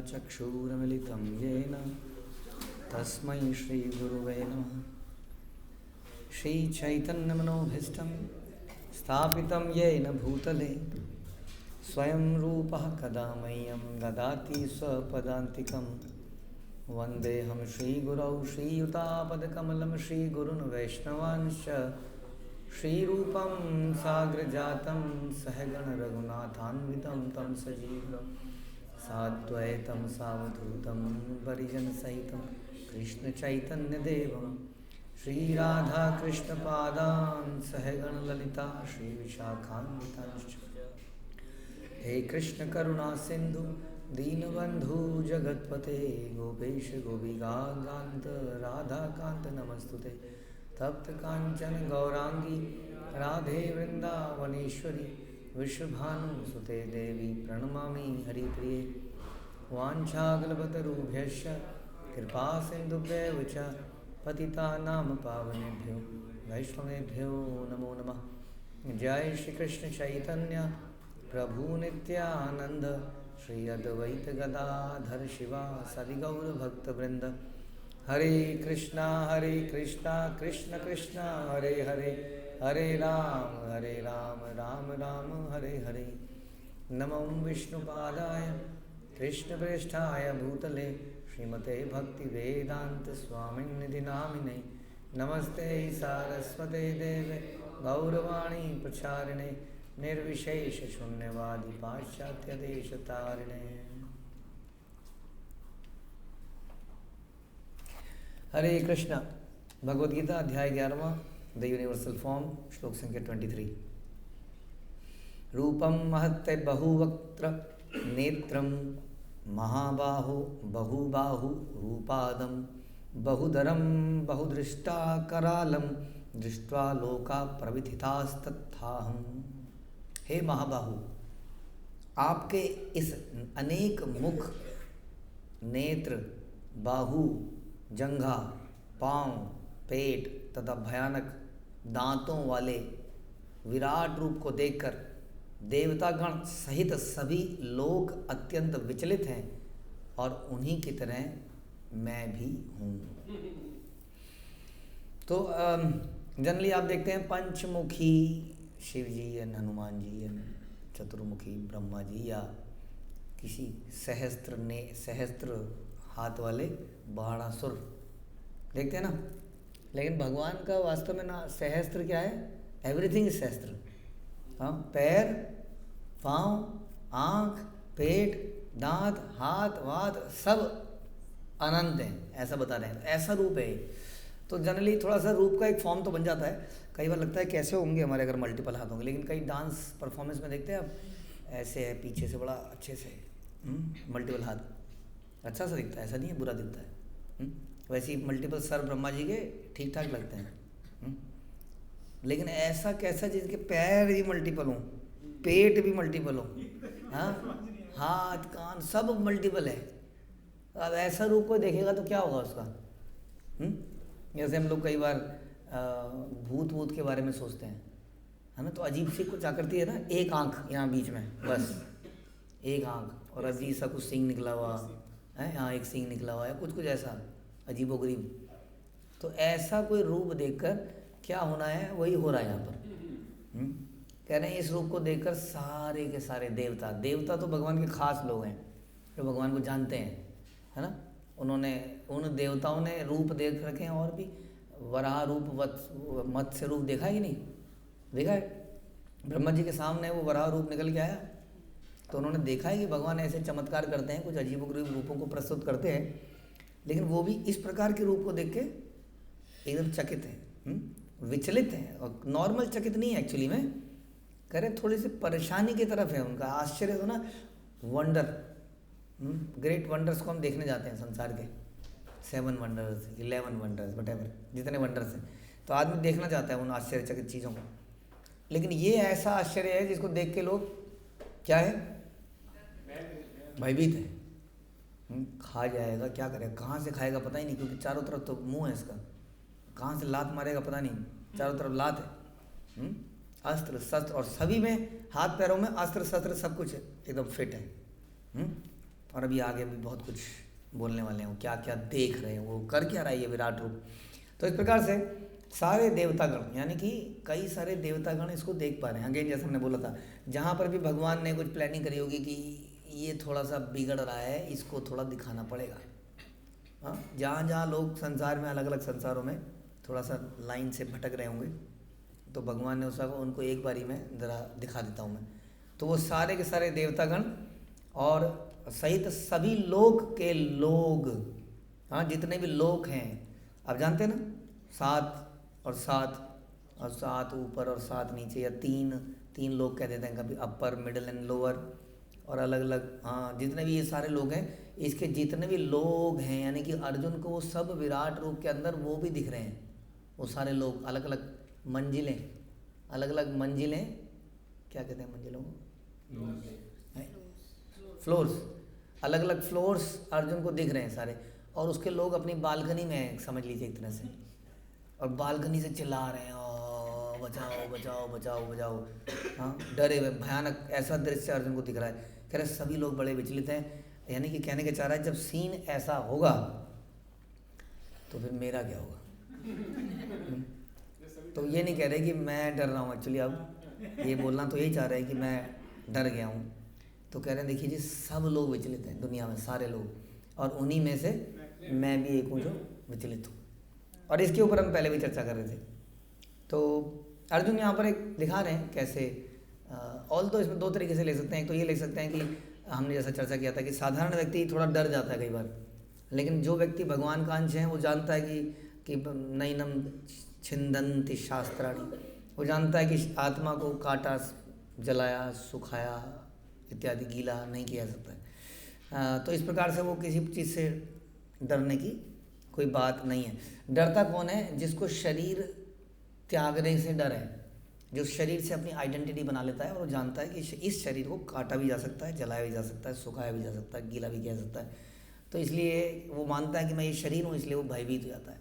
चक्षुरुन्मिलितं येन तस्मै श्रीगुरुवे नमः। श्रीचैतन्यमनोभीष्टं स्थापितं येन भूतले स्वयं रूपः कदा मह्यं ददाति स्वपदान्तिकं। वन्देऽहं श्रीगुरौ श्रीयुतापदकमलं श्रीगुरुन् वैष्णवांश्च श्रीरूपं साग्रजातं सहगण रघुनाथान्वितं तं सजीवं साद्वैतं सावधूतं परिजनसहितं कृष्णचैतन्यदेवं श्रीराधाकृष्णपादान् सहगण ललिता श्रीविशाखान्वितांश्च। हे कृष्ण करुणा सिंधु दीनबंधु जगतपते गोपेश गोपिकान्त राधाकान्त नमस्तुते। तप्त कांचन गौरांगी राधे वृंदावनेश्वरी विश्वभानुसुते देवी प्रणमामि हरिप्रिये। वाञ्छाकल्पतरुभ्यश्च कृपा सिन्धुभ्येव च पतितानां पावनेभ्यो वैष्णवेभ्यो नमो नमः। जय श्री कृष्ण चैतन्य प्रभु नित्यानंद श्री अद्वैत गदाधर शिवा सदि गौर भक्तवृंद। हरे कृष्णा कृष्ण कृष्ण हरे हरे हरे राम राम राम हरे हरे। नमो विष्णुपादाय कृष्णप्रेष्ठाय भूतले श्रीमते भक्तिवेदांत स्वामिन्निधि नामिने। नमस्ते सारस्वते देवे गौरवाणी प्रचारिणे निर्विशेष शून्यवादी पाश्चात्य देश तारिणे। हरे कृष्णा। भगवद गीता अध्याय 11वां द यूनिवर्सल फॉर्म श्लोक संख्या 23। रूपम महत्ते बहुवक्त्र नेत्रम महाबाहो बहुबाहु रूपादम बहुधरम बहुदृष्टा करालम दृष्ट्वा लोका प्रविथितास्तत्थाहम्। हे महाबाहु, आपके इस अनेक मुख, नेत्र, बाहु, जंघा, पांव, पेट तथा भयानक दांतों वाले विराट रूप को देखकर देवतागण सहित सभी लोग अत्यंत विचलित हैं और उन्हीं की तरह मैं भी हूँ। तो जनरली आप देखते हैं पंचमुखी शिव जी या हनुमान जी या चतुर्मुखी ब्रह्मा जी या किसी सहस्त्र हाथ वाले बाणासुर देखते हैं ना। लेकिन भगवान का वास्तव में ना सहस्त्र क्या है, एवरीथिंग इज सहस्त्र। हाँ, पैर, पाँव, आँख, पेट, दांत, हाथ वात सब अनंत हैं, ऐसा बता रहे हैं। ऐसा रूप है। तो जनरली थोड़ा सा रूप का एक फॉर्म तो बन जाता है। कई बार लगता है कैसे होंगे हमारे अगर मल्टीपल हाथ होंगे, लेकिन कई डांस परफॉर्मेंस में देखते हैं आप ऐसे है, पीछे से बड़ा अच्छे से मल्टीपल हाथ अच्छा सा दिखता है, ऐसा नहीं है बुरा दिखता है। वैसे ही मल्टीपल सर ब्रह्मा जी के ठीक ठाक लगते हैं। लेकिन ऐसा कैसा जिसके पैर भी मल्टीपल हों, पेट भी मल्टीपल हो, हाँ, हाथ कान सब मल्टीपल है। अब ऐसा रूप कोई देखेगा तो क्या होगा उसका। जैसे हम लोग कई बार भूत के बारे में सोचते हैं, है ना, तो अजीब सी कुछ आकृति है ना, एक आंख यहाँ बीच में, बस एक आंख और अजीब सा कुछ सींग निकला हुआ है, यहाँ एक सींग निकला हुआ है, कुछ ऐसा अजीबोगरीब। तो ऐसा कोई रूप देखकर क्या होना है वही हो रहा है यहाँ पर। कह रहे हैं इस रूप को देखकर सारे के सारे देवता तो भगवान के खास लोग हैं जो भगवान को जानते हैं, है ना। उन देवताओं ने रूप देख रखे हैं और भी वराह रूप मत्स्य रूप देखा है कि नहीं देखा है। ब्रह्मा जी के सामने वो वराह रूप निकल के आया तो उन्होंने देखा है कि भगवान ऐसे चमत्कार करते हैं, कुछ अजीबोगरीब रूपों को प्रस्तुत करते हैं, लेकिन वो भी इस प्रकार के रूप को देख के एकदम चकित हैं, विचलित हैं। और नॉर्मल चकित नहीं है एक्चुअली में, कह रहे थोड़ी सी परेशानी की तरफ है उनका। आश्चर्य हो ना, वंडर, ग्रेट वंडर्स को हम देखने जाते हैं संसार के, 7 वंडर्स 11 वंडर्स वटेवर जितने वंडर्स हैं, तो आदमी देखना चाहता है उन आश्चर्यचकित चीज़ों को। लेकिन ये ऐसा आश्चर्य है जिसको देख के लोग क्या है, भयभीत है। खा जाएगा, क्या करेगा, कहाँ से खाएगा पता ही नहीं, क्योंकि चारों तरफ तो मुंह है इसका, कहाँ से लात मारेगा पता नहीं, चारों तरफ लात है। अस्त्र शस्त्र और सभी में हाथ पैरों में अस्त्र शस्त्र सब कुछ एकदम फिट है। और अभी आगे भी बहुत कुछ बोलने वाले हैं, वो क्या क्या देख रहे हैं, वो कर क्या रहा है ये विराट रूप। तो इस प्रकार से सारे देवतागण, यानी कि कई सारे देवतागण इसको देख पा रहे हैं। अगेन जैसे हमने बोला था, जहाँ पर भी भगवान ने कुछ प्लानिंग करी होगी कि ये थोड़ा सा बिगड़ रहा है, इसको थोड़ा दिखाना पड़ेगा। हाँ, जहाँ जहाँ लोग संसार में, अलग अलग संसारों में थोड़ा सा लाइन से भटक रहे होंगे, तो भगवान ने उनको एक बारी में ज़रा दिखा देता हूँ मैं। तो वो सारे के सारे देवतागण और सहित सभी लोक के लोग, हाँ जितने भी लोक हैं, आप जानते हैं ना, 7 ऊपर और 7 नीचे, या तीन लोग कह देते हैं कभी, अपर मिडिल एंड लोअर, और अलग अलग, हाँ जितने भी ये सारे लोग हैं, इसके जितने भी लोग हैं, यानी कि अर्जुन को वो सब विराट रूप के अंदर वो भी दिख रहे हैं। वो सारे लोग, अलग अलग मंजिलें, क्या कहते हैं मंजिलों को, फ्लोर्स, अलग अलग फ्लोर्स अर्जुन को दिख रहे हैं सारे। और उसके लोग अपनी बालकनी में हैं, समझ लीजिए एक तरह से, और बालकनी से चिल्ला रहे हैं, बचाओ बचाओ बचाओ बचाओ, हाँ डरे हुए, भयानक ऐसा दृश्य अर्जुन को दिख रहा है। कह रहे सभी लोग बड़े विचलित हैं, यानी कि कहने के चाह रहा है जब सीन ऐसा होगा तो फिर मेरा क्या होगा। तो ये नहीं कह रहे कि मैं डर रहा हूँ, एक्चुअली अब ये बोलना तो यही चाह रहे हैं कि मैं डर गया हूँ। तो कह रहे हैं देखिए जी, सब लोग विचलित हैं दुनिया में, सारे लोग, और उन्हीं में से मैं भी एक हूँ जो विचलित हूँ। और इसके ऊपर हम पहले भी चर्चा कर रहे थे। तो अर्जुन यहाँ पर एक दिखा रहे हैं कैसे, ऑल तो इसमें 2 तरीके से ले सकते हैं। एक तो ये ले सकते हैं कि हमने जैसा चर्चा किया था कि साधारण व्यक्ति थोड़ा डर जाता है कई बार, लेकिन जो व्यक्ति भगवान का अंश है वो जानता है कि नैनम छिंदन्ति शास्त्राणि, वो जानता है कि आत्मा को काटा, जलाया, सुखाया इत्यादि गीला नहीं किया सकता है। तो इस प्रकार से वो किसी चीज़ से डरने की कोई बात नहीं है। डरता कौन है? जिसको शरीर त्यागने से डर है, जो शरीर से अपनी आइडेंटिटी बना लेता है और वो जानता है कि इस शरीर को काटा भी जा सकता है, जलाया भी जा सकता है, सुखाया भी जा सकता है, गीला भी किया जा सकता है। तो इसलिए वो मानता है कि मैं ये शरीर हूँ, इसलिए वो भयभीत हो जाता है,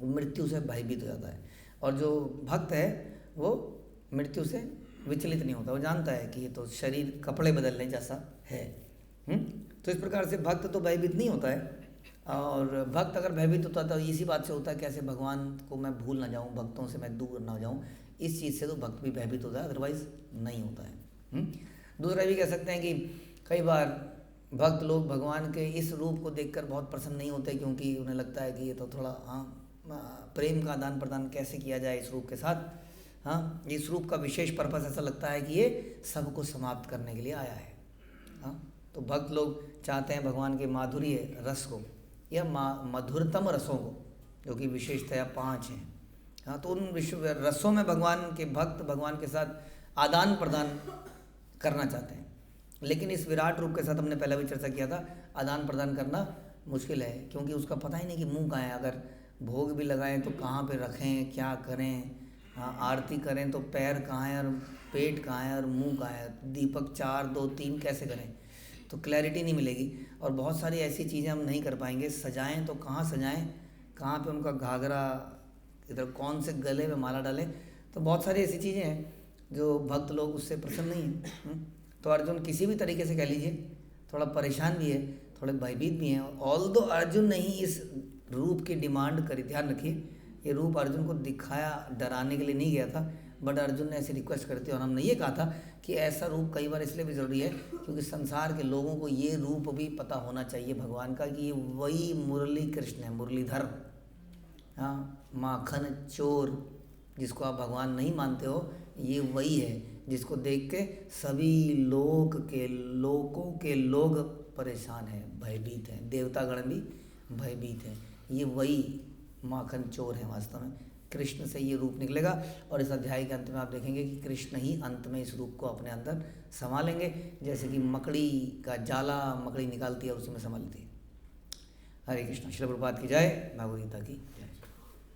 वो मृत्यु से भयभीत हो जाता है। और जो भक्त है वो मृत्यु से विचलित नहीं होता, वो जानता है कि ये तो शरीर कपड़े बदलने जैसा है। तो इस प्रकार से भक्त तो भयभीत नहीं होता है। और भक्त अगर भयभीत होता तो इसी बात से होता है, कैसे भगवान को मैं भूल ना जाऊं, भक्तों से मैं दूर ना जाऊं, इस चीज़ से तो भक्त भी भयभीत होता है, अदरवाइज नहीं होता है। दूसरा भी कह सकते हैं कि कई बार भक्त लोग भगवान के इस रूप को देखकर बहुत प्रसन्न नहीं होते, क्योंकि उन्हें लगता है कि ये तो थोड़ा प्रेम का आदान प्रदान कैसे किया जाए इस रूप के साथ। हाँ, इस रूप का विशेष पर्पस ऐसा लगता है कि ये सबको समाप्त करने के लिए आया है। हाँ, तो भक्त लोग चाहते हैं भगवान के माधुर्य रस को या मधुरतम रसों को, जो कि विशेषतया 5 हैं। हाँ, तो उन रसों में भगवान के भक्त भगवान के साथ आदान प्रदान करना चाहते हैं। लेकिन इस विराट रूप के साथ हमने पहले भी चर्चा किया था, आदान प्रदान करना मुश्किल है, क्योंकि उसका पता ही नहीं कि मुंह कहाँ है। अगर भोग भी लगाएं तो कहाँ पे रखें, क्या करें। हाँ, आरती करें तो पैर कहाँ है और पेट कहाँ है और मुंह कहाँ है, दीपक 4 2 3 कैसे करें, तो क्लैरिटी नहीं मिलेगी। और बहुत सारी ऐसी चीज़ें हम नहीं कर पाएंगे। सजाएं तो कहाँ सजाएं, कहाँ पे उनका घाघरा, इधर कौन से गले में माला डालें, तो बहुत सारी ऐसी चीज़ें हैं जो भक्त लोग उससे प्रसन्न नहीं हैं। तो अर्जुन किसी भी तरीके से कह लीजिए थोड़ा परेशान भी है, थोड़े भयभीत भी हैं। ऑल्दो अर्जुन ने ही इस रूप की डिमांड करी, ध्यान रखिए, ये रूप अर्जुन को दिखाया डराने के लिए नहीं गया था, बट अर्जुन ने ऐसी रिक्वेस्ट करी थी। और हमने ये कहा था कि ऐसा रूप कई बार इसलिए भी ज़रूरी है क्योंकि संसार के लोगों को ये रूप भी पता होना चाहिए भगवान का, कि ये वही मुरली कृष्ण है, मुरलीधर, हाँ माखन चोर, जिसको आप भगवान नहीं मानते हो, ये वही है जिसको देख के सभी लोकों के लोग परेशान हैं, भयभीत हैं, देवतागण भी भयभीत हैं। ये वही माखन चोर है वास्तव में। कृष्ण से ये रूप निकलेगा और इस अध्याय के अंत में आप देखेंगे कि कृष्ण ही अंत में इस रूप को अपने अंदर समा लेंगे, जैसे कि मकड़ी का जाला मकड़ी निकालती है और उसी में समा लेती है। हरे कृष्ण। श्री प्रभुपाद की जय, भगवद गीता की जय।